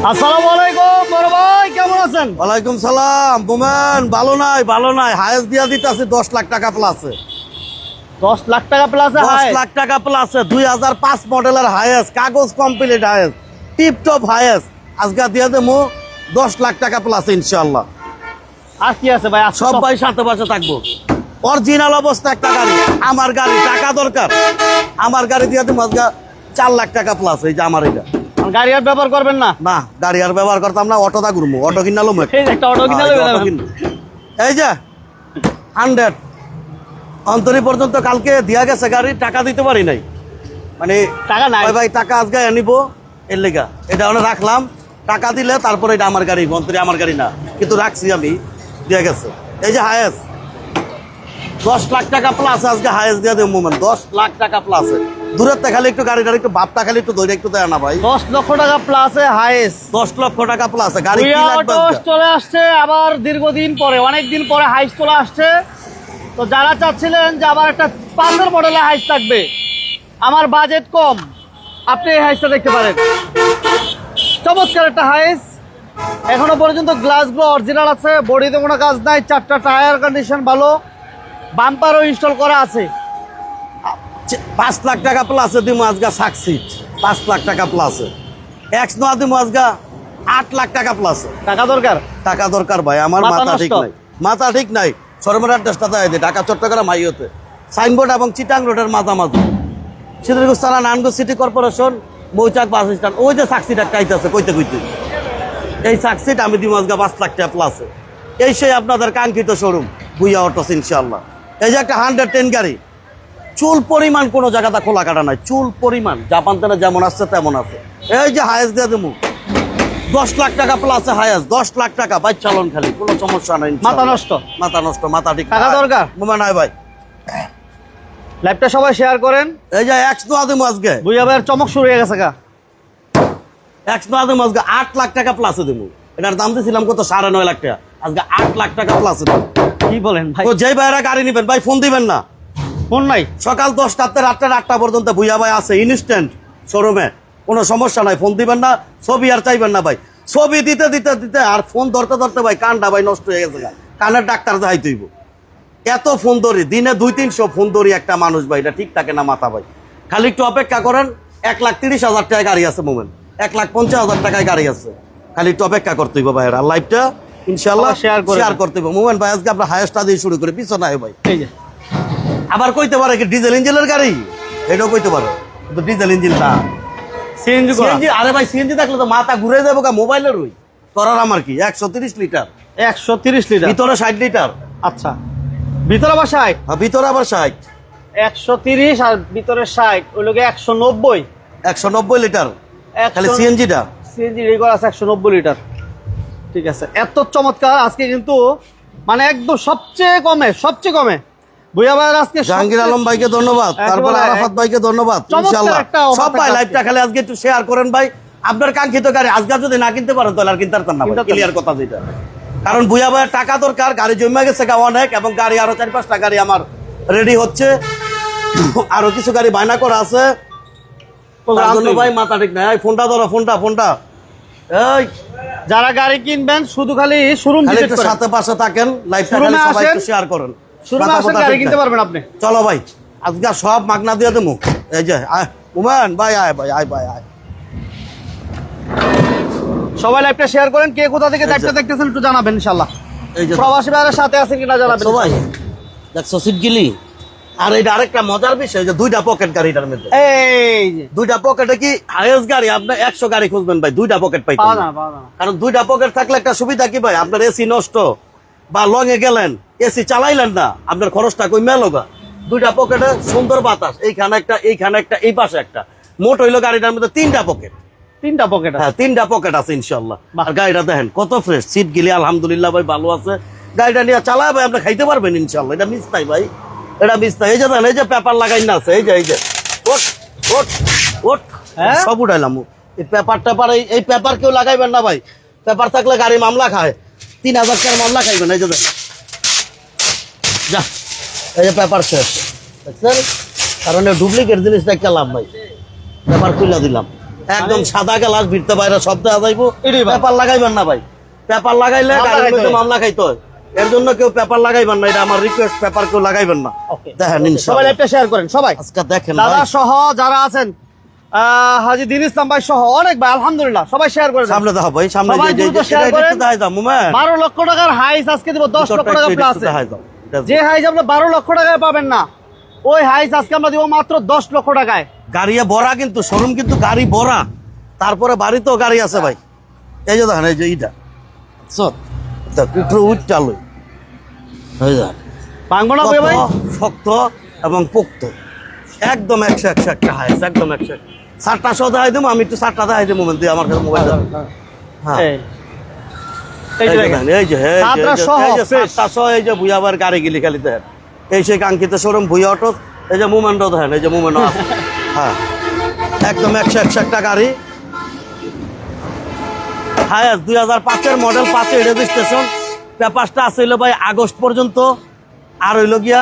আসসালামু আলাইকুম বড় ভাই, কেমন আছেন? ওয়ালাইকুম সালাম। বুমেন ভালো নাই হায়েস্ট দিয়া দিতেছি 10 লাখ টাকা প্লাসে। 10 লাখ টাকা প্লাস 10 লাখ টাকা প্লাসে 2005 মডেলের হায়েস্ট, কাগজ complete highest, tip top highest. আজকে দিয়া দেবো 10 লাখ টাকা প্লাস ইনশাআল্লাহ। আর কি আছে ভাই? সব ভাই সাথে পাশে থাকবো। অরিজিনাল অবস্থা একটা গাড়ি, আমার গাড়ি, টাকা দরকার, আমার গাড়ি দিয়ে দেবো আজকে 4 লাখ টাকা প্লাস। এই যে আমার এটা গাড়ি আর ব্যবহার করবেন না? না, গাড়ি আর ব্যবহার করতাম না, অটোটা ঘুরবো, অটো কিনালো। এই যে একটা অটো কিনালো। এই যে 100 অন্তরি পর্যন্ত কালকে দিয়া গেছে গাড়ি, টাকা দিতে পারি নাই, মানে টাকা নাই ভাই। টাকা আজকে আনিব এর লেগা, এটা ওখানে রাখলাম, টাকা দিলে তারপরে এটা আমার গাড়ি, অন্তরি আমার গাড়ি না, কিন্তু রাখছি আমি, দিয়া গেছে। এই যে হায়েস্ট 10 লাখ টাকা প্লাস আজকে হায়েস্ট দিয়ে দেবো মোমেন্ট, 10 লাখ টাকা প্লাসে। দূরের থেকে খালি একটু গাড়িটার একটু বাপটা খালি একটু ধরে একটু দেয় না ভাই। 10 লক্ষ টাকা প্লাসে হাইস, 10 লক্ষ টাকা প্লাসে গাড়ি কি লাগবে? চলে আসছে আবার দীর্ঘদিন পরে, অনেক দিন পরে হাইস চলে আসছে। তো যারা চাচ্ছিলেন যে আবার একটা 5 মডেলে হাইস থাকবে, আমার বাজেট কম, আপনি এই হাইসটা দেখতে পারেন। চমৎকার একটা হাইস, এখনো পর্যন্ত গ্লাসগুলো অরিজিনাল আছে, বডিতে কোনো কাজ নাই, 4টা টায়ার কন্ডিশন ভালো, বাম্পারও ইনস্টল করা আছে। 5 লাখ টাকা প্লাসে দিমু আজকে সাকসিড, 5 লাখ টাকা প্লাসে। এক্স নোয়া দিমু আজকে 8 লাখ টাকা প্লাসে। টাকা দরকার? টাকা দরকার ভাই, আমার মাথা ঠিক নাই, মাথা ঠিক নাই। সরমরার অ্যাড্রেসটা দেয় ঢাকা চট্টগ্রাম হাইওয়েতে, সাইনবোর্ড এবং চিটাং রোডের মাঝামাঝি, সিদ্দিকুর থানা, নারায়ণগঞ্জ সিটি কর্পোরেশন, মৌচাক বাস স্ট্যান্ড। ওই যে সাকসিড একটা আইতেছে কইতে কইতে, এই সাকসিড আমি দিমু আজকে 5 লাখ টাকা প্লাসে। এই সেই আপনাদের কাঙ্ক্ষিত শোরুম ভুইয়া অটোস ইনশাআল্লাহ। এই যে একটা 110 গাড়ি, চুল পরিমাণ কোনো জায়গাটা খোলা কাটা নাই, চুল পরিমাণ জাপান থেকে যেমন আসছে তেমন আছে। এই যে হায়েস্ট দিয়ে দেবো 10 লাখ টাকা প্লাসে হায়েস্ট, 10 লাখ টাকা বাইক চালন খালি, কোনো সমস্যা নাই। মাথা নষ্ট, মাথা নষ্ট, মাথা ঠিক টাকা দরকার মোমা নাই ভাই। লাইভটা সবাই শেয়ার করেন। এই যে এক্স নোয়া দেবো আজকে, ভুইয়া ভাইয়ের চমক শুরু হয়ে গেছে গা। এক্স নোয়া দেবো আজকে 8 লাখ টাকা প্লাসে দেবো। এটার দাম দিয়েছিলাম কত, 9.5 লাখ টাকা, আজকে 8 লাখ টাকা প্লাসে দেবো। কি বলেন ভাই? তো যেই ভাইরা গাড়ি নেবেন ভাই ফোন দিবেন না, ফোন নাই। সকাল 10টাতে রাত্রে 8টা পর্যন্ত ভুইয়া ভাই আছে ইনস্ট্যান্ট শোরুমে, কোনো সমস্যা নাই। ফোন দিবেন না, ছবি আর চাইবেন না ভাই। ছবি দিতে দিতে দিতে আর ফোন ধরতে ধরতে ভাই কানটা ভাই নষ্ট হয়ে গেছে, কানের ডাক্তার যাই তুইব। এত ফোন ধরি, দিনে 200-300 ফোন ধরি একটা মানুষ ভাই, এটা ঠিক থাকে না মাথা ভাই। খালি একটু অপেক্ষা করেন, 1,30,000 টাকায় গাড়ি আছে মোমেন, 1,50,000 টাকায় গাড়ি আছে, খালি একটু অপেক্ষা করতে হইব ভাই। আর লাইভটা ইনশাল্লাহ শেয়ার করতে হইব মোমেন ভাই। আজকে আমরা হায়েস্টটা দিয়ে শুরু করি, পিছনে আয় ভাই। এই যে আবার কইতে পারে কি ডিজেল ইঞ্জিনের গাড়ি, এটাও কইতে পারে, কিন্তু ডিজেল ইঞ্জিন না, সিএনজি। আরে ভাই সিএনজি থাকলে তো মাথা ঘুরে যাবো কা মোবাইলের। ওই করার আমার কি 130 লিটার, 130 লিটার, ভিতরে 60 লিটার। আচ্ছা, ভিতরে আবার 60? ভিতরে আবার 60, 130 আর ভিতরে 60, ওই লোকে 190, 190 লিটার খালি সিএনজিটা। সিএনজি রেকর্ড আছে 190 লিটার। ঠিক আছে, এত চমৎকার আজকে কিন্তু, মানে একদম সবচেয়ে কমে ভুইয়া ভাইয়ের আজকে। জাহাঙ্গীর আলম ভাইকে ধন্যবাদ, তারপর আরাফাত ভাইকে ধন্যবাদ ইনশাআল্লাহ। সব ভাই লাইভটা খালি আজকে একটু শেয়ার করেন ভাই। আপনার কাঙ্ক্ষিত গাড়ি আজকে যদি না কিনতে পারেন তাহলে আর কিনতে পারতেন না, ক্লিয়ার কথা যেটা। কারণ ভুইয়া ভাইয়ের টাকা দরকার, গাড়ি জমে গেছে অনেক, এবং গাড়ি আরো 4-5টা গাড়ি আমার রেডি হচ্ছে, আরো কিছু গাড়ি বায়না করা আছে। ভাই মাথা ঠিক নাই, ফোনটা ধরো, ফোনটা। এই যারা গাড়ি কিনবেন শুধু খালি শোরুম ভিজিট করেন, সাথে পাশে থাকেন, লাইভটা খালি সবাই একটু শেয়ার করেন, শোরুমে আসেন, গাড়ি কিনতে পারবেন আপনি। চলো ভাই আজকে সব মাগনা দিয়ে দেবো। এই যে উমান ভাই, আয় ভাই, আয় ভাই, আয়। সবাই লাইভটা শেয়ার করেন, কে কোথা থেকে দেখতেছেন একটু জানাবেন ইনশাআল্লাহ। এই যে প্রবাসী ভাইয়ের সাথে আছেন কিনা জানাবেন সবাই। দেখছো সিট গিলি। আর এটা আরেকটা মজার বিষয় যে 2টা পকেট গাড়িটার মধ্যে, এই যে 2টা পকেটে কি হাইয়েস্ট গাড়ি, আপনি 100 গাড়ি খুঁজবেন ভাই 2টা পকেট পাইতেন না। কারণ 2টা পকেট থাকলে একটা সুবিধা কি ভাই, আপনার এসি নষ্ট বা লং এ গেলেন, এসি চালাইলেন না, আপনার খরচটা কই মেলোগা। 2টা পকেটে সুন্দর বাতাস, এইখানে একটা, এইখানে একটা, এই পাশে একটা, মোট হইলো গাড়িটার মধ্যে 3টা পকেট। 3টা পকেট? হ্যাঁ, 3টা পকেট আছে ইনশাআল্লাহ। আর গাড়িটা দেখেন কত ফ্রেশ, সিট গিলি আলহামদুলিল্লাহ ভাই ভালো আছে। গাড়িটা নিয়ে চালায় ভাই আপনি খাইতে পারবেন ইনশাআল্লাহ, এটা মিস নাই ভাই, এটা মিস নাই। এই যে দেখেন, এই যে পেপার লাগাই না আছে, এই যে ওট সব উঠাইলাম। এই পেপার এই পেপার কেউ লাগাইবেন না ভাই, পেপার থাকলে গাড়ি মামলা খায়, 3000 টাকার মামলা খাইবেন। এই যে যা, এই যে পেপার শেষ, দেখছেন? কারণ ডুপ্লিকেট জিনিস দেখতে লাভ ভাই, পেপার খুলে দিলাম। একদম সাদা গ্লাস ভিড়তে বাইরে সব দেওয়া যাইবো। এটাই ভাই। পেপার লাগাইবেন না ভাই, পেপার লাগাইলে মামলা গাড়ির খাইতে মধ্যে হয়। মামলা খাইতে হয়। এর জন্য কেউ পেপার লাগাইবেন না, এটা আমার রিকোয়েস্ট, পেপার কেউ লাগাইবেন না। দেখেন সবাই ইনশাআল্লাহ লাইভটা শেয়ার করেন সবাই। আজকে দেখেন দাদা ভাই, সহ যারা আছেন হাজী দিন ইসলাম ভাই সহ অনেক ভাই, আলহামদুলিল্লাহ সবাই শেয়ার করে দেন। সামনে দেখো ভাই, সামনে সবাই দ্রুত share করেন। দেখাই দাও মোমেন, 12 লক্ষ টাকার হাইস আজকে দিব 10 লক্ষ টাকা প্লাস। দেখাই দাও। যে হাইস আপনি 12 লক্ষ টাকায় পাবেন না, ওই হাইস আজকে আমরা দিব মাত্র 10 লক্ষ টাকায়। গাড়ি ভরা কিন্তু, শোরুম কিন্তু গাড়ি ভরা, তারপরে বাড়িতেও গাড়ি আছে ভাই। এই যে দেখেন, এই যে এইটা চালু হয়ে যায়, ভাঙবো না ভাই? শক্ত এবং পোক্ত, একদম 100 একটা হাইস, একদম 100। 7টা সহ দেখাই দেবো, আমি একটু 7টা দেখাই দেবো মোমেন, দিয়ে আমার কাছে মোবাইল হ্যাঁ এই যে দেখেন, এই যে 7টা সহ fresh। 7টা সহ, এই যে ভুইয়াবার গাড়ি গিলি খালি দেখেন, এই সেই কাঙ্ক্ষিত শোরুম ভুইয়া অটো। এই যে মোমেন্টও দেখেন, এই যে মোমেন্টও আছে হ্যাঁ, একদম 100 একটা গাড়ি। হায়াস 2005-এর মডেল, 5-এর রেজিস্ট্রেশন, পেপারসটা আছে হইলো ভাই আগস্ট পর্যন্ত, আর হইলো গিয়া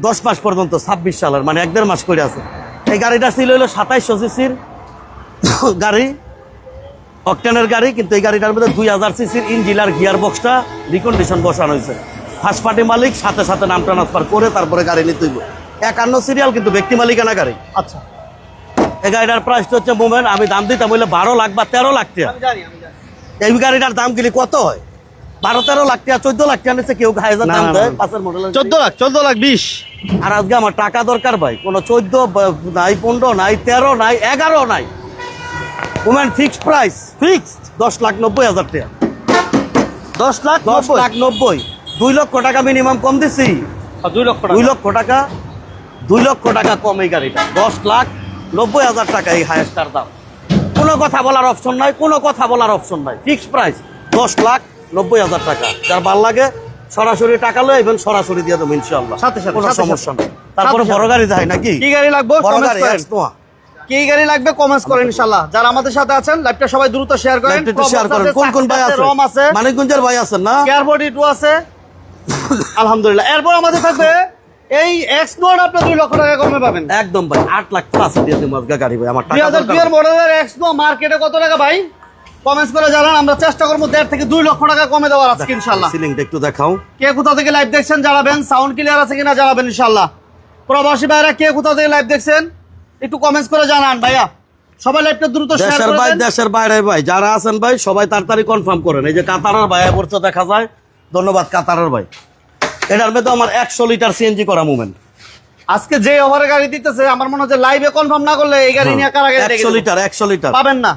10 মাস পর্যন্ত, 26 সালের, মানে 1.5 মাস করে আছে। এই গাড়িটা ছিল হইলো 2700 সিসির গাড়ি, অকটেনের গাড়ি, কিন্তু এই গাড়িটার মধ্যে 2000 সিসির ইঞ্জিন আর গিয়ার বক্সটা রিকন্ডিশন বসানো হয়েছে। ফার্স্ট পার্টি মালিক, সাথে সাথে নাম ট্রান্সফার করে তারপরে গাড়ি নিতে হইব। 51 সিরিয়াল, কিন্তু ব্যক্তি মালিকানা গাড়ি। আচ্ছা, এই গাড়িটার প্রাইসটা হচ্ছে মোমেন্ট, আমি দাম দিতাম হইলে 12 লাখ বা 13 লাখ টাকা। আমি জানি। এই গাড়িটার দাম গেলে কত হয়? 12-13 লাখ টাকা, 14 লাখ টাকা নিচ্ছে কেউ, হাজার দাম দেয় 5-এর মডেল। 14 লাখ 20। আর আজকে আমার টাকা দরকার ভাই, কোনো 14 নাই, 15 নাই, 13 নাই, 11 নাই, ওমেন ফিক্সড প্রাইস, ফিক্সড 10,90,000 টাকা। 10,90,000, 2 লক্ষ টাকা মিনিমাম কম দিছি। 2 লক্ষ 2 লক্ষ টাকা, 2 লক্ষ টাকা কম এই গাড়িটা, 10,90,000 টাকা এই হাইস্টার দাম। কোনো কথা বলার অপশন নাই, কোনো কথা বলার অপশন নাই, ফিক্সড প্রাইস 10,90,000 টাকা। যার ভাল লাগে সরাসরি টাকা লয় এবং সরাসরি দিয়ে দেবো ইনশাআল্লাহ, সাথে সাথে, কোনো সাথে সমস্যা সাথে। নেই। তারপরে সাথে বড় গাড়ি দেয় নাকি, কি গাড়ি লাগবে বড় কমেন্টস গাড়ি করেন। X-Noah। কি গাড়ি লাগবে কমেন্টস করেন ইনশাআল্লাহ। যারা আমাদের সাথে আছেন লাইভটা সবাই দ্রুত শেয়ার করেন। লাইভটা একটু শেয়ার করেন। কোন কোন ভাই আছে? রম আছে, মানিকগঞ্জের ভাই আছেন না? এয়ারপোর্ট 2 আছে আলহামদুলিল্লাহ। এরপর আমাদের থাকবে এই X-Noah, আপনি 2 লক্ষ টাকা কমে পাবেন একদম ভাই 8 লাখ প্লাস দিয়ে দেবো আজকে গাড়ি ভাই, আমার টাকা 2002 এর মডেলের X-Noah মার্কেটে কত টাকা ভাই কমেন্টস করে জানান। আমরা চেষ্টা করবো 1.5 থেকে 2 লক্ষ টাকা কমে দেওয়ার আজকে ইনশাআল্লাহ। সিলিংটা একটু দেখাও। কে কোথা থেকে লাইভ দেখছেন জানাবেন, সাউন্ড ক্লিয়ার আছে কিনা জানাবেন ইনশাআল্লাহ। প্রবাসী ভাইরা কে কোথা থেকে লাইভ দেখছেন একটু কমেন্টস করে জানান ভাইয়া। সবাই লাইভটা দ্রুত শেয়ার দেশের করে ভাই, দেন। দেশের বাইরে ভাই যারা আছেন ভাই, সবাই তাড়াতাড়ি কনফার্ম করেন। এই যে কাতারের ভাই পড়ছে দেখা যায়, ধন্যবাদ কাতারের ভাই। এটার মধ্যে আমার 100 লিটার সিএনজি করা মুভমেন্ট। আজকে যে ওভারে গাড়ি দিতেছে আমার মনে হচ্ছে লাইভে কনফার্ম না করলে এই গাড়ি নিয়ে কারা গাড়ি 100 লিটার, 100 লিটার পাবেন না।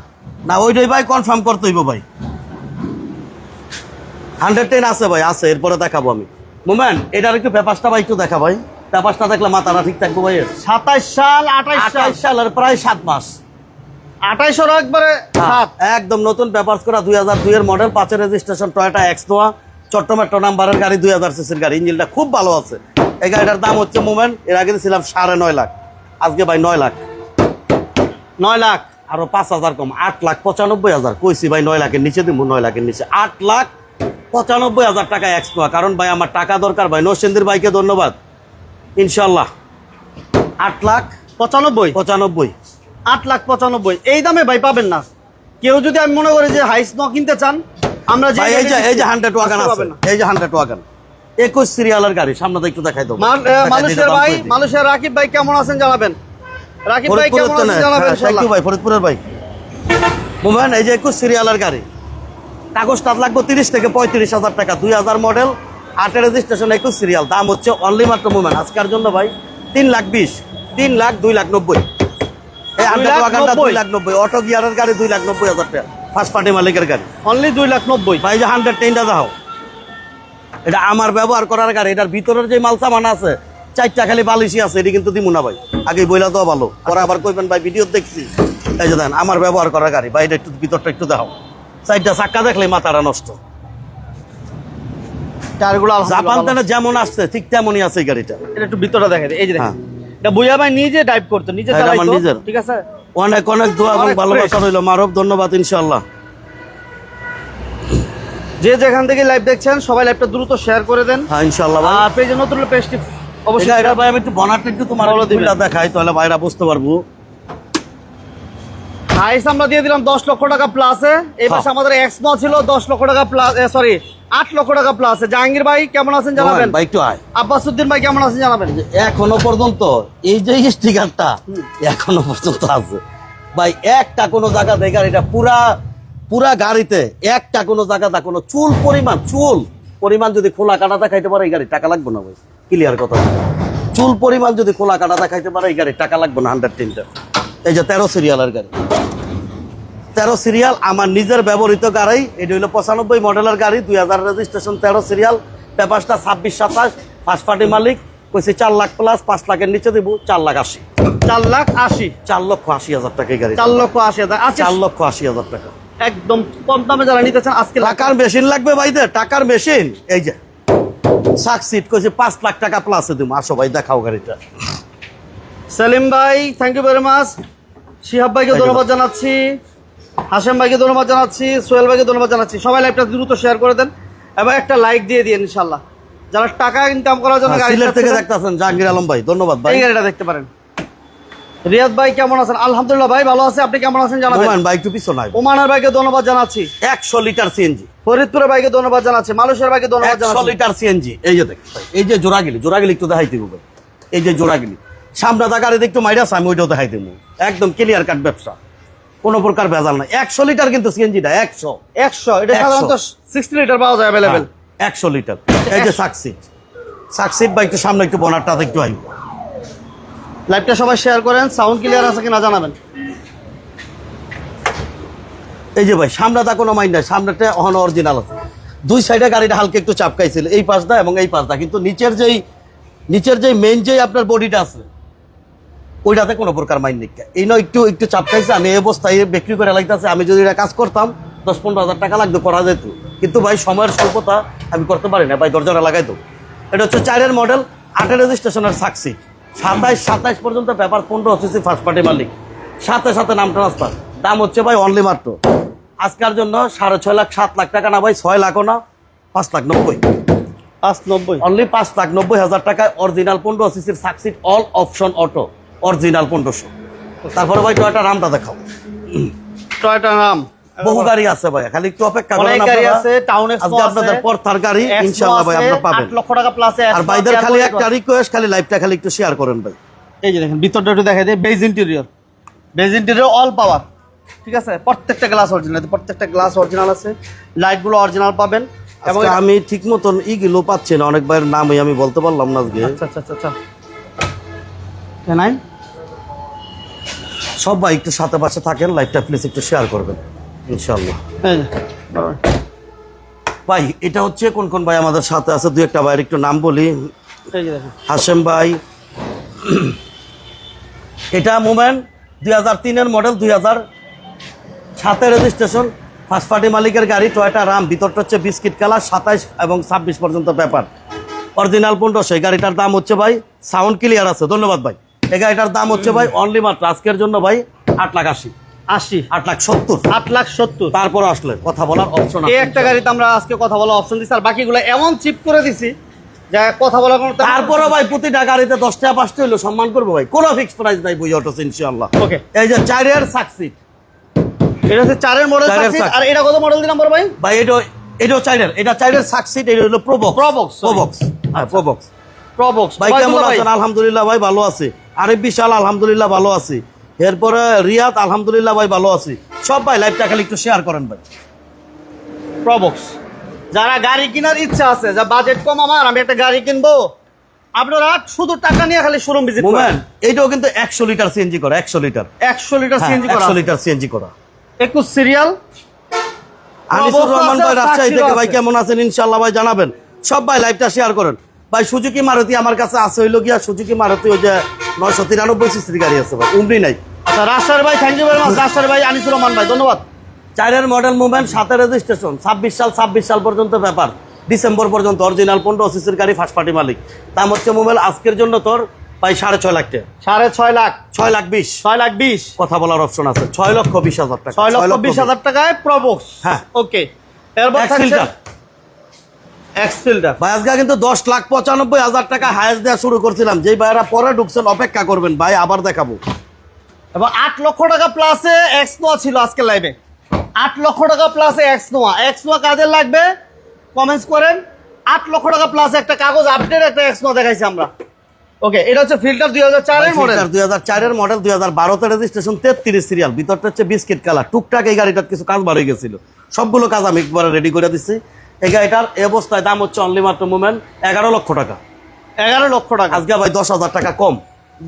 না, ওইটাই ভাই কনফার্ম করতে হইব ভাই। 110 আছে ভাই, আছে, এরপরে দেখাবো আমি মুভমেন্ট। এটার একটু পেপারসটা ভাই একটু দেখা ভাই, পেপারসটা দেখলে মাথাটা ঠিক থাকবো ভাই। 27 সাল 28 সাল 28 সালের প্রায় 7 মাস, 28 একবারে হ্যাঁ, 7। একদম নতুন পেপারস করা, 2002 এর মডেল, 5-এর রেজিস্ট্রেশন, টয়োটা X-Noah, চট্টমেট্রো নাম্বারের গাড়ি, 2000 সিসির গাড়ি, ইঞ্জিনটা খুব ভালো আছে। এই গাড়িটার দাম হচ্ছে মুভমেন্ট, এর আগে ছিলাম 9.5 লাখ, আজকে ভাই 9 লাখ, 9 লাখ আরো 5,000 কম, 8,95,000 কইছি ভাই। 9 লাখের নিচে দিব, 9 লাখের নিচে 8,95,000 টাকা X-Noah। কারণ ভাই আমার টাকা দরকার ভাই। নরসিংদীর ভাইকে ধন্যবাদ ইনশাল্লাহ। 8,95,000 8,95,000 8,95,000 এই দামে ভাই পাবেন না। কেউ যদি আমি মনে করি যে X-Noah কিনতে চান, আমরা যে ভাই এই যে 100 ওয়াগন আছে, পাবেন না। এই যে 100 ওয়াগন 21 সিরিয়ালের গাড়ি, সামনে একটু দেখাই দেবো। মানুষের ভাই, মানুষের রাকিব ভাই কেমন আছেন জানাবেন। রাকিব ভাই কেমন আছেন জানাবেন ইনশাআল্লাহ। ভাই ফরিদপুরের ভাই মোবাইল, এই যে 21 সিরিয়ালের গাড়ি, কাগজটা লাগবে 30 থেকে 35,000 টাকা, 2000 মডেল, 8-এর রেজিস্ট্রেশন, 21 সিরিয়াল। দাম হচ্ছে অনলি মাত্র মোবাইল আজকের জন্য ভাই 3,20,000, 3,02,90,000। এই 100 ওয়াগনটা 2,90,000, অটো গিয়ারের গাড়ি 2,90,000 টাকা, ফার্স্ট পার্টি মালিকের গাড়ি অনলি 2,90,000। ভাই। যে 110টা দাও, এটা আমার ব্যবহার করার গাড়ি। এটার ভিতরের যে মাল সামান আছে, 4টা খালি বালিশই আছে, এটি কিন্তু দিমু না ভাই, আগে বইলা দেওয়া ভালো, পরে আবার কইবেন ভাই ভিডিও দেখছি। এই যে দেন আমার ব্যবহার করার গাড়ি ভাই, এটা একটু ভিতরটা একটু দেখাও। 4টা চাক্কা দেখলে মাথাটা নষ্ট। টায়ারগুলো জাপান থেকে যেমন আসছে ঠিক তেমনই আছে এই গাড়িটা। এটা একটু ভিতরটা দেখেন, এই যে হ্যাঁ। দেখেন এটা বুইয়া ভাই নিজে ড্রাইভ করতে, নিজে এটা আমার চালাইতো, নিজের। ঠিক আছে। অনেক অনেক দোয়া এবং অনেক ভালোবাসা fresh। রইল, মারব ধন্যবাদ ইনশাআল্লাহ। যে যেখান থেকে লাইভ দেখছেন সবাই লাইভটা দ্রুত শেয়ার করে দেন। হ্যাঁ ইনশাআল্লাহ ভাই। আর পেজে নতুন পেজটি অবশ্যই এটা ভাই আমি একটু বনারটা একটু তোমার বলো দিবেন। দেখাই, তাহলে ভাইরা বুঝতে পারবো। হাইস আমরা দিয়ে দিলাম 10 লক্ষ টাকা প্লাসে। এই পাশে আমাদের এক্সমো ছিল 10 লক্ষ টাকা প্লাস, সরি 8 লক্ষ টাকা প্লাসে। জাহাঙ্গীর ভাই কেমন আছেন জানাবেন। ভাই একটু আয়। আব্বাসউদ্দিন ভাই কেমন আছেন জানাবেন। এখনো পর্যন্ত এই যে স্টিকারটা এখনো পর্যন্ত আছে ভাই, একটা কোনো জায়গা দেখে এটা পুরা পুরা গাড়িতে একটা কোনো জায়গাটা কোনো চুল পরিমাণ যদি খোলা কাটা দেখাইতে পারে এই গাড়ি টাকা লাগবে না ভাই, ক্লিয়ার কথা। চুল পরিমাণ যদি খোলা কাটা দেখাইতে পারে এই গাড়ি টাকা লাগবে না 100 এই যে 13 সিরিয়ালের গাড়ি, 13 সিরিয়াল আমার নিজের ব্যবহৃত গাড়ি। এটা হলো 95 মডেলের গাড়ি, 2000 রেজিস্ট্রেশন, 13 সিরিয়াল, পেপারসটা 26-27, ফার্স্ট পার্টি মালিক। কইছি 4 লাখ প্লাস, 5 লাখের নিচে দিব 4,80,000। 4,80,000 টাকা এই গাড়ি, 4,80,000 আচ্ছা, 4,80,000 টাকা একদম কম দামে যারা নিতে চান আজকে টাকার মেশিন লাগবে ভাইদের, টাকার মেশিন। এই যে সাকসিড কইছি 5 লাখ টাকা প্লাসে দিব। আসো ভাই দেখাও গাড়িটা। সেলিম ভাই thank you very much, Shihab ভাইকে ধন্যবাদ জানাচ্ছি, হাশেম ভাইকে ধন্যবাদ জানাচ্ছি, সোহেল ভাইকে ধন্যবাদ জানাচ্ছি। সবাই লাইভটা দ্রুত শেয়ার করে দেন এবং একটা লাইক দিয়ে দিন ইনশাআল্লাহ। যারা টাকা ইনকাম করার জন্য গাড়ি সিলেট থেকে দেখতেছেন জাহাঙ্গীর আলম ভাই, ধন্যবাদ ভাই। এই গাড়িটা দেখতে পারেন। রিয়াদ ভাই কেমন আছেন। আলহামদুলিল্লাহ ভাই ভালো আছে, আপনি কেমন আছেন জানাবেন। ওমান ভাই একটু পিছনে আয়। ওমানের ভাইকে ধন্যবাদ জানাচ্ছি, 100 লিটার সিএনজি। ফরিদপুরের ভাইকে ধন্যবাদ জানাচ্ছি, মালয়েশিয়ার ভাইকে ধন্যবাদ 100 জানাচ্ছি। Litre CNG. এই যে দেখ ভাই, এই যে জোড়াগিলি একটু দেখাই দিব ভাই। এই যে জোড়াগিলি সামনে গাড়িতে একটু মাইরাস, আমি ওইটাও দেখাই দিব। একদম ক্লিয়ার কাট ব্যবসা, কোনো প্রকার ভেজাল নাই। 100 লিটার কিন্তু সিএনজিটা 100 এটা 100 সাধারণত 60 লিটার পাওয়া যায় अवेलेबल। 100 লিটার। এই যে সাকসিড ভাই একটু সামনে একটু বনারটা একটু আইব। লাইভটা সবাই শেয়ার করেন, সাউন্ড ক্লিয়ার আছে কিনা জানাবেন। এই যে ভাই সামনেটা কোনো মাইন্ড নাই, সামনেটা অহন অরিজিনাল আছে। দুই সাইডে গাড়িটা হালকা একটু চাপকাইছিল, এই পাশটা এবং এই পাশটা, কিন্তু নিচের যেই মেইন যেই আপনার বডিটা আছে ওইটাতে কোনো প্রকার মাইন্ড নেই। এই নয় একটু চাপকাইছে, আমি এই অবস্থায় বিক্রি করে লাগতেছে। আমি যদি এটা কাজ করতাম 10-15 হাজার টাকা লাগতো, করা যেত, কিন্তু ভাই সময়ের স্বল্পতা আমি করতে পারি না ভাই, দরজাটা লাগাইতো। এটা হচ্ছে 4-এর মডেল, 8-এর রেজিস্ট্রেশনের সাকসিড, 27 পর্যন্ত পেপার, 15 সিসি ফার্স্ট পার্টি মালিক, সাথে নাম ট্রান্সফার। দাম হচ্ছে ভাই অনলি মাত্র আজকের জন্য 6.5 লাখ, 7 লাখ টাকা না ভাই, 6 লাখও না, 5,90,000, 590 অনলি 5,90,000 টাকায় অরিজিনাল 15 সিসির succeed, all option auto, original 1500। তারপরে ভাই টয়োটা রামটা দেখাও। টয়োটা নাম বহু গাড়ি আছে ভাই, খালি একটু অপেক্ষা করেন। অনেক গাড়ি আছে, টাউন এক্সপো আছে, আপনাদের পরতার গাড়ি ইনশাআল্লাহ ভাই আপনারা পাবেন। 8 লক্ষ টাকা প্লাসে। আর ভাইদের খালি একটা রিকোয়েস্ট, খালি লাইভটা খালি একটু শেয়ার করেন ভাই। এই যে দেখেন ভিতরটা একটু দেখাই দেই, বেজ ইন্টেরিয়র অল পাওয়ার, ঠিক আছে। প্রত্যেকটা গ্লাস অরিজিনাল আছে, লাইট গুলো অরিজিনাল পাবেন। এবং আজকে আমি ঠিক মতন ইগুলো পাচ্ছি না, অনেক ভাইয়ের নামই আমি বলতে পারলাম না আজকে। আচ্ছা কেনাই সব ভাই একটু সাথে পাশে থাকেন, লাইভটা প্লিজ একটু শেয়ার করবেন ইনশাআল্লাহ। ভাই এটা হচ্ছে কোন ভাই আমাদের সাথে আছে, দুই একটা ভাইয়ের একটু নাম বলি। এই যে দেখেন হাশেম ভাই, এটা মোমেন্ট 2003-এর মডেল, 2007-এর রেজিস্ট্রেশন, ফার্স্ট পার্টি মালিকের গাড়ি, টয়োটা রাম। ভিতরটা হচ্ছে বিস্কিট কালার, 27 এবং 26 পর্যন্ত পেপার, অরিজিনাল 1500। এই গাড়িটার দাম হচ্ছে ভাই, সাউন্ড ক্লিয়ার আছে, ধন্যবাদ ভাই। এই গাড়িটার দাম হচ্ছে ভাই অনলি মাত্র আজকের জন্য ভাই 8,80,000, 8,70,000, 8,70,000। তারপর আসলে কথা বলার অপশন এই একটা গাড়িতে আমরা আজকে কথা বলার অপশন দিছি, আর বাকিগুলো এমন চিপ করে দিছি যে কথা বলার কোনো। তারপরে ভাই প্রতিটা গাড়িতে 10টা 5টা হইলো সম্মান করবো ভাই, কোনো ফিক্স প্রাইস নাই বুঝে অটোস ইনশাআল্লাহ। ওকে, এই যে 4-এর সাকসিড, এটা হচ্ছে 4-এর মডেল সাকসিড। আর এটা কত মডেল দিলাম বড় ভাই? ভাই এটাও 4-এর, এটা 4-এর সাকসিড, এটা হলো প্রোবক্স। হ্যাঁ প্রোবক্স। ভাই কেমন আছেন? আলহামদুলিল্লাহ ভাই ভালো আছি। আরিফ বিশাল আলহামদুলিল্লাহ ভালো আছি। এরপরে রিয়াদ আলহামদুলিল্লাহ ভাই ভালো আছি। সব ভাই লাইভটা খালি একটু শেয়ার করেন ভাই। প্রবক্স, যারা গাড়ি কেনার ইচ্ছা আছে, যা বাজেট কম, আমি একটা গাড়ি কিনবো, আপনারা শুধু টাকা নিয়ে খালি শোরুম ভিজিট করেন। এইটাও কিন্তু 100 লিটার সিএনজি করা, 100 লিটার সিএনজি করা, 100 লিটার সিএনজি করা। 21 সিরিয়াল। আনিসুর রহমান ভাই রাজশাহী থেকে, ভাই কেমন আছেন ইনশাআল্লাহ ভাই জানাবেন। সব ভাই লাইভটা শেয়ার করেন ভাই। সুজুকি মারুতি আমার কাছে আছে, হইলো গিয়া সুজুকি মারুতি, ওই যে 993 সিসির গাড়ি আছে ভাই, উমরি নাই। আচ্ছা রাজশাহী ভাই thank you very much, Rajshahi ভাই আনিসুর রহমান ভাই ধন্যবাদ। 4-এর মডেল মুভমেন্ট, 7-এর রেজিস্ট্রেশন, 26 সাল পর্যন্ত পেপার, ডিসেম্বর পর্যন্ত অরিজিনাল 15 সিসির গাড়ি, ফার্স্ট পার্টি মালিক। দাম হচ্ছে মোবাইল আজকের জন্য তোর ভাই 6.5 লাখ টাকা। 6.5 লাখ, 6,20,000 কথা বলার অপশন আছে। 6,20,000 টাকা, 6,20,000 টাকায় প্রবক্স। হ্যাঁ ওকে, এরপর থাকছে এক্সফিল্টার। ভাই আজকে কিন্তু 10,95,000 টাকা হায়েস্ট দেওয়া শুরু করছিলাম। যেই ভাইয়েরা পরে ঢুকছেন অপেক্ষা করবেন ভাই, আবার দেখাবো। এবং 8 লক্ষ টাকা প্লাসে এক্স নোয়া ছিল আজকে লাইভে। 8 লক্ষ টাকা প্লাসে এক্স নোয়া কাদের লাগবে কমেন্টস করেন। 8 লক্ষ টাকা প্লাসে একটা কাগজ আপডেট একটা এক্স নোয়া দেখাইছি আমরা। ওকে, এটা হচ্ছে ফিল্টার 2004 এর মডেল। 2004 এর মডেল, 2012 তে রেজিস্ট্রেশন, 33 সিরিয়াল। ভিতরটা হচ্ছে বিস্কিট কালার। টুকটাক এই গাড়িটার কিছু কাজ বার হয়ে গেছিল, সবগুলো কাজ আমি একবার রেডি করে দিচ্ছি। এই গাড়িটার এই অবস্থায় দাম হচ্ছে অনলি মাত্র মোমেন্ট 11 লক্ষ টাকা। 11 লক্ষ টাকা আজকে ভাই 10,000 টাকা কম,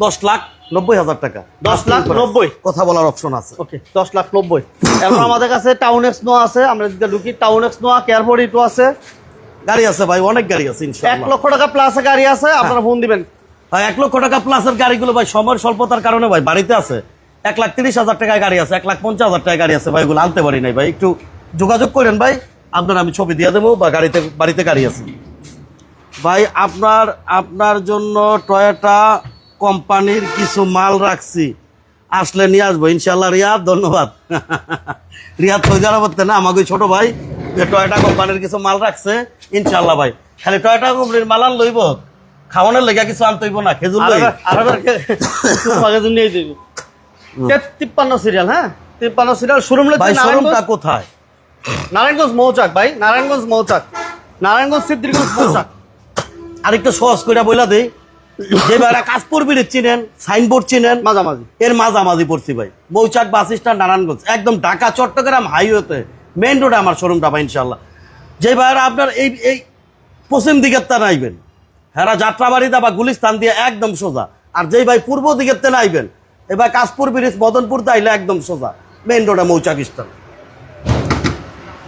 10,90,000 টাকা। 10,90,000 কথা বলার অপশন আছে। ওকে, 10,90,000। এরপর আমাদের কাছে টাউন এক্স নোয়া আছে, আমরা যদি ঢুকি টাউন এক্স নোয়া, কেয়ারফোর্ড ইটু আছে, গাড়ি আছে ভাই, অনেক গাড়ি আছে 1 ইনশাআল্লাহ। লক্ষ টাকা প্লাসে গাড়ি আছে, আপনারা ফোন দিবেন। ভাই 1 লক্ষ টাকা প্লাসের গাড়িগুলো ভাই সময়ের স্বল্পতার কারণে ভাই বাড়িতে আছে। 1,30,000 টাকায় গাড়ি আছে, 1,50,000 টাকায় গাড়ি আছে ভাই, এগুলো আনতে পারি নাই ভাই। একটু যোগাযোগ করেন ভাই, আপনার আমি ছবি দিয়ে দেবো, বা বাড়িতে গাড়ি আছে ভাই। আপনার জন্য টয়োটা কোম্পানির কিছু মাল রাখছি, আসলে নিয়ে আসবো ইনশাল্লাহ। রিয়াদ, ধন্যবাদ। রিয়াদ সৌদি আরব না, আমাকে ছোট ভাই যে টয়োটা কোম্পানির কিছু মাল রাখছে ইনশাল্লাহ ভাই। খালি টয়োটা কোম্পানির মাল আন লইব, খাওয়ানোর লেগে কিছু আনতে হইব না, খেজুর লই নিয়ে যাবো। 53 সিরিয়াল, হ্যাঁ 53 সিরিয়াল। শোরুম ভাই শোরুমটা কোথায়? নারায়ণগঞ্জ মৌচাক ভাই, নারায়ণগঞ্জ মৌচাক, নারায়ণগঞ্জ সিদ্ধিরগঞ্জ মৌচাক। আরেকটা সহজ করে বইলা দেই, যে ভাইরা কাশপুর ব্রিজ চিনেন, সাইনবোর্ড চিনেন, মাঝামাঝি, এর মাঝামাঝি পড়ছি ভাই। মৌচাক বাস স্ট্যান্ড, নারায়ণগঞ্জ, একদম ঢাকা চট্টগ্রাম হাইওয়েতে মেইন রোডে আমার শোরুমটা ভাই ইনশাল্লাহ। যে ভাইরা আপনার এই পশ্চিম দিকের তা নাইবেন, হ্যাঁ যাত্রাবাড়িতে বা গুলিস্তান দিয়ে একদম সোজা। আর যেই ভাই পূর্ব দিকের তে নাইবেন, এবার কাশপুর ব্রিজ মদনপুর তাইলে একদম সোজা মেইন রোডে মৌচাক স্ট্যান্ড।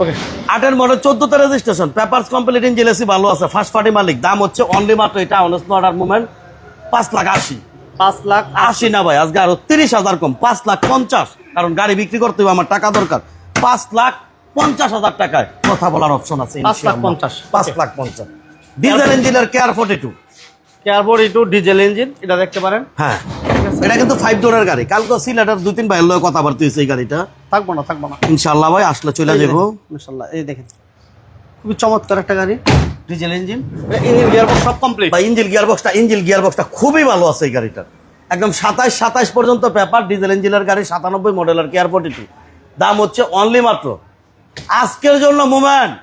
ওকে, 8 মডেল, 14তে registration, papers complete, engine AC ভালো আছে, ফার্স্ট পার্টি মালিক। দাম হচ্ছে অনলি মাত্র এটা অনেস্ট অর্ডার মুভমেন্ট 5,80,000। 5,80,000 না ভাই, আজকে আরো 30,000 কম, 5,50,000। কারণ গাড়ি বিক্রি করতে হবে, আমার টাকা দরকার। 5,50,000 টাকায় কথা বলার অপশন আছে। 5,50,000, 5,50,000 ডিজেল ইঞ্জিনের কেয়ার 42, কেয়ারফোর্ড ইটু ডিজেল ইঞ্জিন, এটা দেখতে পারেন। হ্যাঁ এটা কিন্তু 5 ডোরের গাড়ি। কালকে সিলেটের 2-3 ভাইয়ের লগে কথাবার্তা হয়েছে এই গাড়িটা। থাকবো না ইনশাল্লাহ ভাই, আসলে চলে যাবো ইনশাল্লাহ। এই দেখেন, খুবই চমৎকার একটা গাড়ি, ডিজেল ইঞ্জিন, ইঞ্জিন গিয়ারবক্স সব কমপ্লিট ভাই। ইঞ্জিন গিয়ারবক্সটা খুবই ভালো আছে এই গাড়িটা। একদম 27 পর্যন্ত পেপার, ডিজেল ইঞ্জিনের গাড়ি, 97 মডেলের কেয়ার 42। দাম হচ্ছে অনলি মাত্র আজকের জন্য মোমেন্ট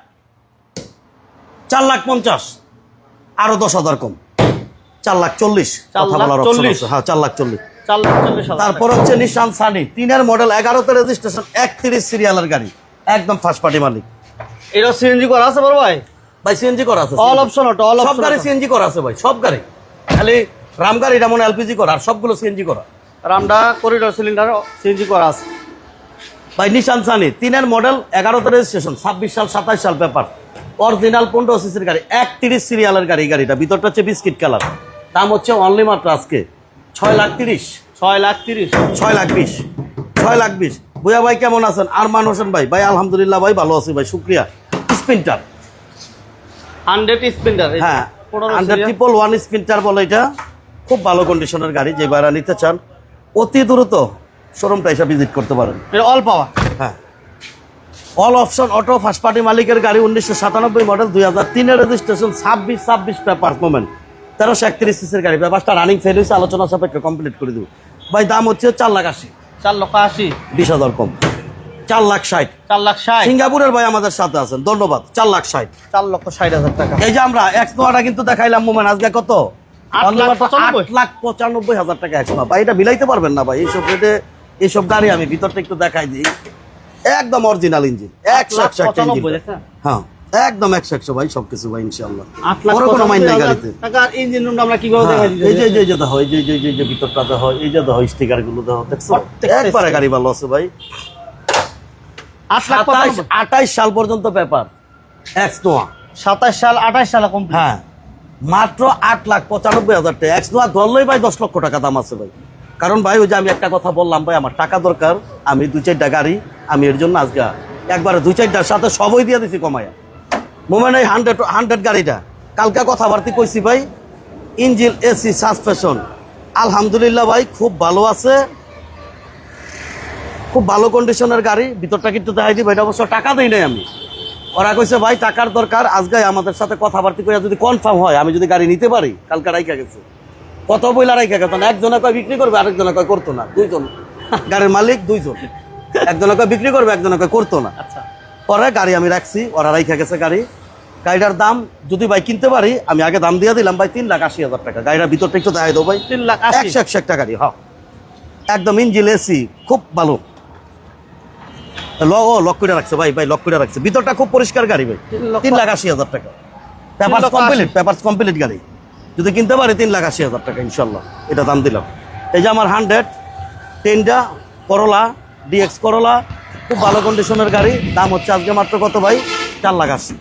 4,50,000, আরো 10,000 কম, 4,40,000। কথা বলার অপশন আছে, হ্যাঁ 4,40,000। 4,40,000। তারপর হচ্ছে নিশান সানি, 3 মডেল, 11তে রেজিস্ট্রেশন, 31 সিরিয়ালের গাড়ি, একদম ফার্স্ট পার্টি মালিক। এটা সিএনজি করা আছে বড় ভাই? ভাই সিএনজি করা আছে, অল অপশন অটো, অল সব গাড়ি সিএনজি করা আছে ভাই, সব গাড়ি। খালি রাম গাড়িটা মনে এলপিজি করা, আর সবগুলো সিএনজি করা। রামডা করিডোর সিলিন্ডার সিএনজি করা আছে ভাই। নিশান সানি 3 মডেল, 11তে রেজিস্ট্রেশন, 26 সাল 27 সাল পেপার, অরিজিনাল 15 সিসির গাড়ি, 31 সিরিয়ালের গাড়ি। গাড়িটা ভিতরটা হচ্ছে বিস্কিট কালার। দাম হচ্ছে অনলি মাত্র আজকে 6,30,000, 6,30,000, 6,20,000, 6,20,000। বুয়া ভাই কেমন আছেন? আরমান হোসেন ভাই, ভাই আলহামদুলিল্লাহ ভাই ভালো আছি ভাই, শুক্রিয়া। স্পিন্টার 100 স্পিন্ডার, হ্যাঁ 100,111 স্পিন্টার বলে, এটা খুব ভালো কন্ডিশনের গাড়ি। যে ভাড়া নিতে চান অতি দ্রুত শোরুমটা এসে ভিজিট করতে পারেন। এটা অল পাওয়া, হ্যাঁ all option auto, first party মালিকের গাড়ি, 1997 মডেল, 2003 রেজিস্ট্রেশন, 26 পেপার মোমেন্ট, 1331 সিসির গাড়ি। ব্যাপারটা রানিং ফেল হয়েছে, আলোচনা সাপেক্ষে কমপ্লিট করে দেবো ভাই। দাম হচ্ছে 4,80,000, 4,80,000, 20,000 কম, 4,60,000। 4,60,000। সিঙ্গাপুরের ভাই আমাদের সাথে আছেন, ধন্যবাদ। 4,60,000, 4,60,000 টাকা। এই যে আমরা এক্স নোয়াটা কিন্তু দেখাইলাম মোমেন্ট, আজকে কত? 8,95,000 টাকা এক্স নোয়া ভাই। এটা মিলাইতে পারবেন না ভাই এইসব রেটে। এইসব গাড়ি আমি ভিতরটা একটু দেখাই দিই, একদম অরিজিনাল ইঞ্জিন, 100 হ্যাঁ একদম 100 ভাই, সবকিছু ভাই ইনশাআল্লাহ। বড় কোনো মাইন নাই গাড়িতে। টাকার ইঞ্জিন রুমটা আমরা কিভাবে দেখাই দিই? এই যে দেখো, এই যে ভিতরটা দেখো, এই যে দেখো স্টিকার গুলো দেখো, দেখছো একবারে গাড়ি ভালো আছে ভাই। 28 সাল পর্যন্ত পেপার, এক্স নোয়া। 27 সাল 28 সালে কমপ্লিট। হ্যাঁ মাত্র 8,95,000 টাকা। এক্স নোয়া ধরলেই ভাই 10 লক্ষ টাকা দাম আছে ভাই। কারণ ভাই ওই যে আমি একটা কথা বললাম ভাই, আমার টাকা দরকার, আমি 2-4টা গাড়ি, আমি এর জন্য আজকে একবারে 2-4টার সাথে সবই দিয়ে দিছি কমায়া। মোমেন্ট এই 100 গাড়িটা কালকে কথাবার্তা কইছি ভাই। ইঞ্জিন, এসি, সাসপেনশন আলহামদুলিল্লাহ ভাই খুব ভালো আছে, খুব ভালো কন্ডিশনের গাড়ি। ভিতরটা কিন্তু দেখাই দিই ভাই, এটা অবশ্য টাকা দেই নাই আমি। ওরা কইছে ভাই টাকার দরকার, আজকে আমাদের সাথে কথাবার্তা করে যদি কনফার্ম হয়, আমি যদি গাড়ি নিতে পারি, কালকে রাইখা গেছে কত বইলা রাইখা গেছে। একজনে কয় বিক্রি করবে, আরেকজনে কয় করতো না, দুইজন গাড়ির মালিক দুইজন, একজনকে বিক্রি করবে, একজনকে করতো না। আচ্ছা পরে গাড়ি আমি রাখছি, ওরা রাইখা গেছে গাড়ি। গাড়িটার দাম যদি ভাই কিনতে পারি, আমি আগে দাম দিয়ে দিলাম ভাই 3,80,000 টাকা। গাড়িটার ভিতরটা একটু দেখাই দেবো ভাই, 3,80,000 100 একটা গাড়ি। হ্যাঁ, একদম ইঞ্জিন এসি খুব ভালো। লক করে রাখছে ভাই, লক করে রাখছে। ভিতরটা খুব পরিষ্কার গাড়ি ভাই, 3,80,000 টাকা। পেপারস কমপ্লিট, পেপারস কমপ্লিট গাড়ি। যদি কিনতে পারি 3,80,000 টাকা ইনশাল্লাহ, এটা দাম দিলাম। এই যে আমার 110টা করলা, ডিএক্স করলা, খুব ভালো কন্ডিশনের গাড়ি। দাম হচ্ছে আজকে মাত্র কত ভাই? 4,80,000।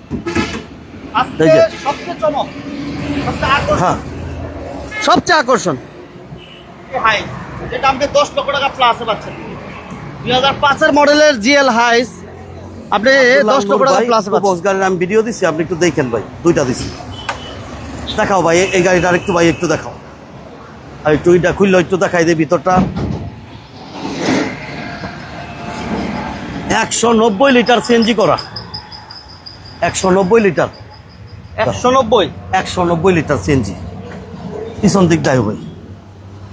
আজকে এই যে। সবচেয়ে চমক, সবচেয়ে আকর্ষণ, হ্যাঁ, সবচেয়ে আকর্ষণ হাই, যেটা আপনি 10 লক্ষ টাকা প্লাসে পাচ্ছেন। 2005-এর মডেলের জিএল হাইস আপনি 10 লক্ষ টাকা প্লাসে পাচ্ছেন। বস গাড়ির আমি ভিডিও দিছি, আপনি একটু দেখেন ভাই, দুইটা দিছি। দেখাও ভাই এই গাড়িটা আরেকটু ভাই, একটু দেখাও। আর একটু এটা খুললে একটু দেখাই দে ভিতরটা। 190 লিটার সিএনজি করা, 190 লিটার, 190 190 লিটার সিএনজি। পিছন দিকটাই ভাই,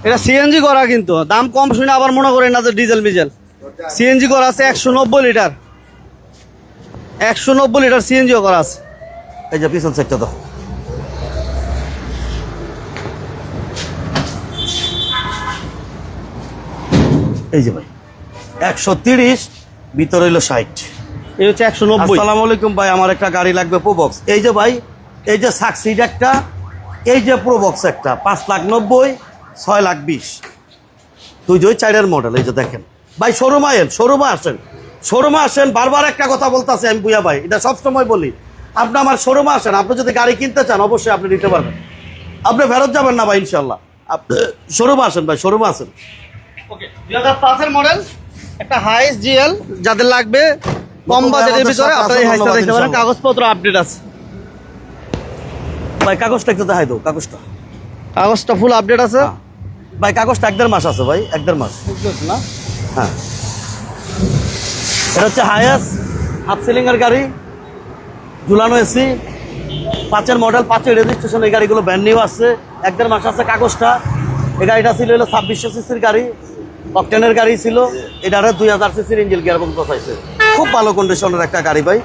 এটা সিএনজি করা, কিন্তু দাম কম শুনে আবার মনে করেন না যে ডিজেল মিজেল। সিএনজি করা আছে 190 লিটার, 190 লিটার সিএনজিও করা আছে। এই যে পিছন সাইডটা দাও। এই যে ভাই 130, ভিতরে হইলো 60। এই হচ্ছে 190। আসসালামু আলাইকুম ভাই, আমার একটা গাড়ি লাগবে প্রোবক্স। এই যে ভাই, এই যে সাকসিড একটা, এই যে প্রোবক্স একটা, 5,90,000, 6,20,000, দুই যে 4-এর মডেল। এই যে দেখেন ভাই, শোরুমে আয়েন, শোরুমে আসেন, শোরুমে আসেন। বারবার একটা কথা বলতেছে আমি বুয়া ভাই, এটা সবসময় বলি, আপনি আমার শোরুমে আসেন। আপনি যদি গাড়ি কিনতে চান অবশ্যই আপনি নিতে পারবেন, আপনি ফেরত যাবেন না ভাই ইনশাল্লাহ। আপনি শোরুমে আসেন ভাই, শোরুমে আসেন। ওকে, 2005-এর মডেল একটা হাইস জিএল যাদের লাগবে কম বাজেটের ভিতরে, আপনারা এই হাইসটা দেখতে পারেন। কাগজপত্র আপডেট আছে ভাই, কাগজটা একটু দেখাই দাও, কাগজটা। কাগজটা ফুল আপডেট আছে। হ্যাঁ। ভাই কাগজটা 1.5 মাস আছে ভাই, 1.5 মাস। না হ্যাঁ, এটা হচ্ছে হায়াস হাফ সিলিংয়ের গাড়ি, ঝুলানো এসি, 5-এর মডেল, 5-এর রেজিস্ট্রেশন। এই গাড়িগুলো ব্র্যান্ড নিউ আসছে, 1.5 মাস আছে কাগজটা। এই গাড়িটা ছিল হলো 2600 সিসির গাড়ি, অকটেনের গাড়ি ছিল। এটারে 2000 সিসির ইঞ্জিন গিয়ারবক্স বসাইছে, খুব ভালো কন্ডিশনের একটা গাড়ি ভাই।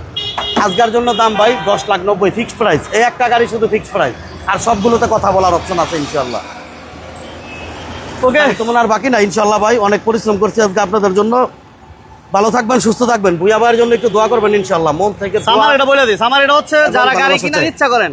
আজকের জন্য দাম ভাই 10,90,000 ফিক্সড প্রাইস। এই একটা গাড়ি শুধু ফিক্সড প্রাইস, আর সবগুলোতে কথা বলার অপশন আছে ইনশাল্লাহ। ওকে, তোমার আর বাকি না ইনশাল্লাহ ভাই। অনেক পরিশ্রম করছি আজকে আপনাদের জন্য। ভালো থাকবেন, সুস্থ থাকবেন। ভুইয়া ভাইয়ের জন্য একটু দোয়া করবেন ইনশাল্লাহ, মন থেকে দোয়া। আমার এটা বলে দিস, আমার এটা হচ্ছে যারা গাড়ি ভালোবাসা কেনার চাই। ইচ্ছা করেন,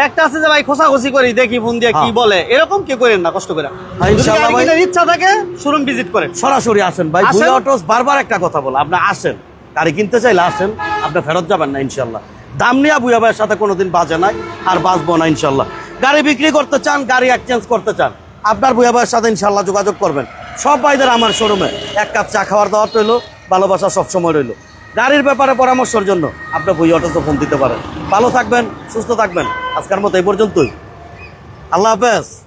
একটা আছে যে ভাই খোসাখুসি করি, দেখি ফোন দিয়ে কি হ্যাঁ। বলে, এরকম কি করেন না, কষ্ট করে। হ্যাঁ, যদি ইনশাআল্লাহ গাড়ি ভাই। কেনার ইচ্ছা থাকে শোরুম ভিজিট করেন, সরাসরি আসেন ভাই। আসেন। ভুইয়া অটোস বারবার একটা কথা বলে, আপনি আসেন, গাড়ি কিনতে চাইলে আসেন, আপনি ফেরত যাবেন না ইনশাল্লাহ। দাম নিয়ে ভুইয়া ভাইয়ের সাথে কোনোদিন বাজে নাই, আর বাজবো না ইনশাল্লাহ। গাড়ি বিক্রি করতে চান, গাড়ি এক্সচেঞ্জ করতে চান, আপনার ভুইয়া ভাইয়ের সাথে ইনশাল্লাহ যোগাযোগ করবেন। সব ভাইদের আমার শোরুমে 1 কাপ চা খাওয়ার দাওয়াত রইলো, ভালোবাসা সবসময় রইলো। গাড়ির ব্যাপারে পরামর্শের জন্য আপনি ভুইয়া অটোসে ফোন দিতে পারেন। ভালো থাকবেন, সুস্থ থাকবেন। আজকের মতো এই পর্যন্তই। আল্লাহ হাফেজ।